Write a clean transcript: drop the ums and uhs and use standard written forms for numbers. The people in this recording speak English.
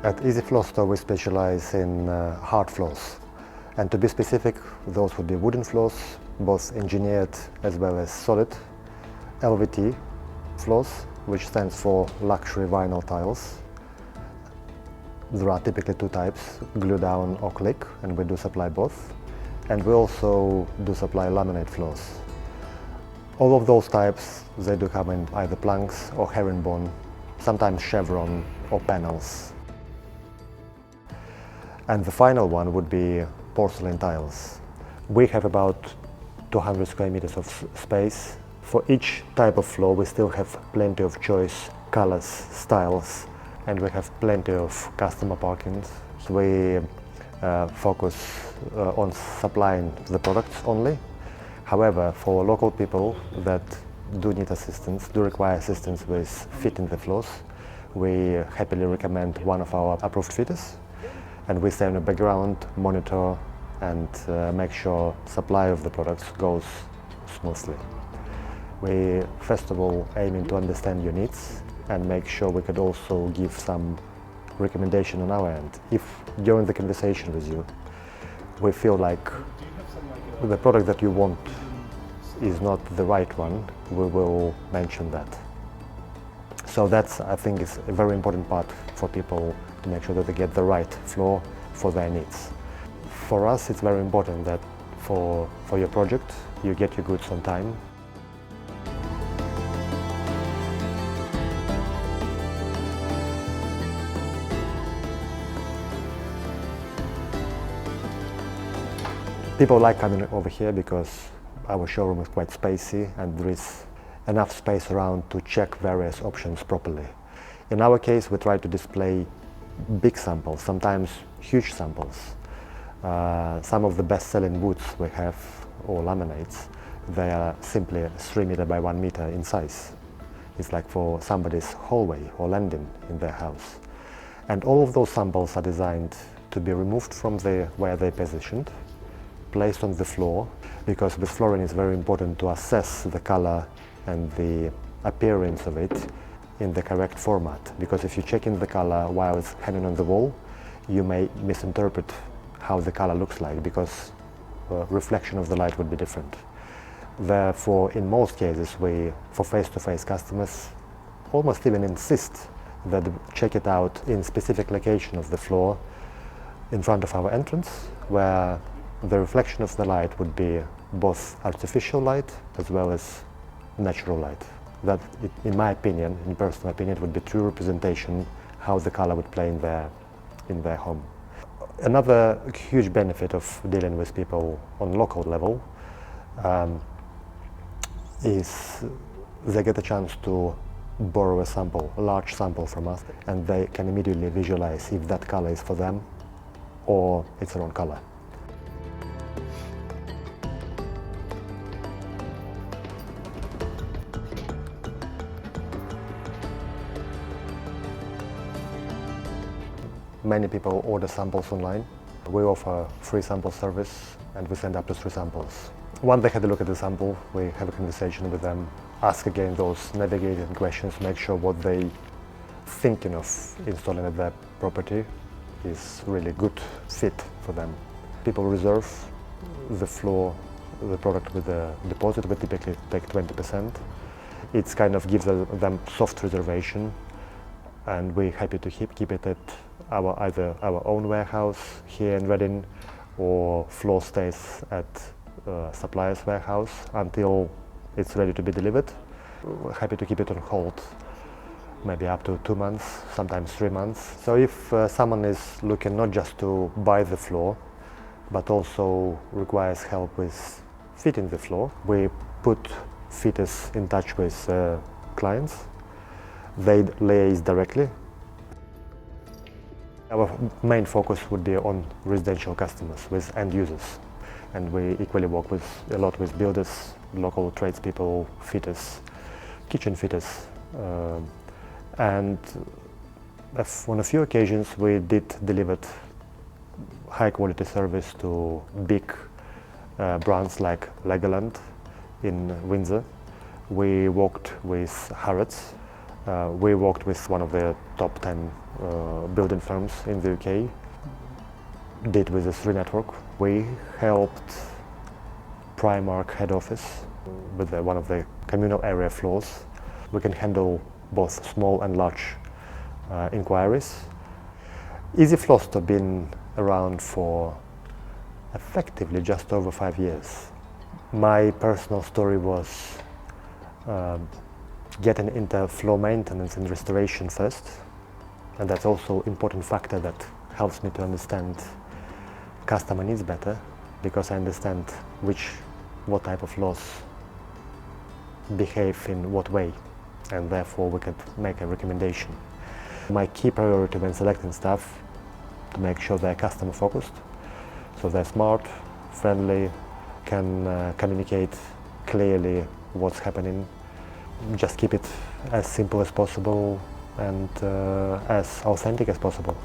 At Easy Floor Store we specialize in hard floors, and to be specific, those would be wooden floors, both engineered as well as solid, LVT floors, which stands for luxury vinyl tiles. There are typically two types, glue down or click, and we do supply both. And we also do supply laminate floors. All of those types, they do come in either planks or herringbone, sometimes chevron or panels. And the final one would be porcelain tiles. We have about 200 square meters of space. For each type of floor we still have plenty of choice, colors, styles, and we have plenty of customer parking. So we focus on supplying the products only. However, for local people that do need assistance, do require assistance with fitting the floors, we happily recommend one of our approved fitters. And we stay in the background, monitor and make sure supply of the products goes smoothly. We first of all aiming to understand your needs and make sure we could also give some recommendation on our end. If during the conversation with you we feel like the product that you want is not the right one, we will mention that. So that's, I think, is a very important part for people to make sure that they get the right floor for their needs. For us, it's very important that for your project, you get your goods on time. People like coming over here because our showroom is quite spacey and there is enough space around to check various options properly. In our case, we try to display big samples, sometimes huge samples. Some of the best-selling woods we have, or laminates, they are simply 3 meter by 1 meter in size. It's like for somebody's hallway or landing in their house. And all of those samples are designed to be removed from where they're positioned, placed on the floor, because with flooring it's very important to assess the color and the appearance of it in the correct format, because if you check in the color while it's hanging on the wall, you may misinterpret how the color looks like, because reflection of the light would be different. Therefore, in most cases, we, for face-to-face customers, almost even insist that they check it out in specific location of the floor in front of our entrance, where the reflection of the light would be both artificial light as well as natural light. That, in my opinion, in personal opinion, would be true representation how the color would play in their home. Another huge benefit of dealing with people on local level is they get a chance to borrow a sample, a large sample from us, and they can immediately visualize if that color is for them or it's their own color. Many people order samples online. We offer free sample service and we send up to 3 samples. Once they had a look at the sample, we have a conversation with them, ask again those navigating questions, make sure what they thinking of installing at their property is really good fit for them. People reserve the floor, the product with a deposit. We typically take 20%. It's kind of gives them soft reservation, and we're happy to keep it at either our own warehouse here in Reading, or floor stays at supplier's warehouse until it's ready to be delivered. We're happy to keep it on hold, maybe up to 2 months, sometimes 3 months. So if someone is looking not just to buy the floor, but also requires help with fitting the floor, we put fitters in touch with clients. They liaise directly. Our main focus would be on residential customers, with end users. And we equally work a lot with builders, local tradespeople, fitters, kitchen fitters. And on a few occasions we did deliver high quality service to big brands like Legoland in Windsor. We worked with Harrods We worked with one of the top 10 building firms in the UK, did with the 3 network. We helped Primark head office with one of the communal area floors. We can handle both small and large inquiries. Easy Floster been around for effectively just over 5 years. My personal story was getting into floor maintenance and restoration first, and that's also an important factor that helps me to understand customer needs better, because I understand what type of floors behave in what way, and therefore we can make a recommendation. My key priority when selecting staff to make sure they're customer focused, so they're smart, friendly, can communicate clearly what's happening. Just keep it as simple as possible and as authentic as possible.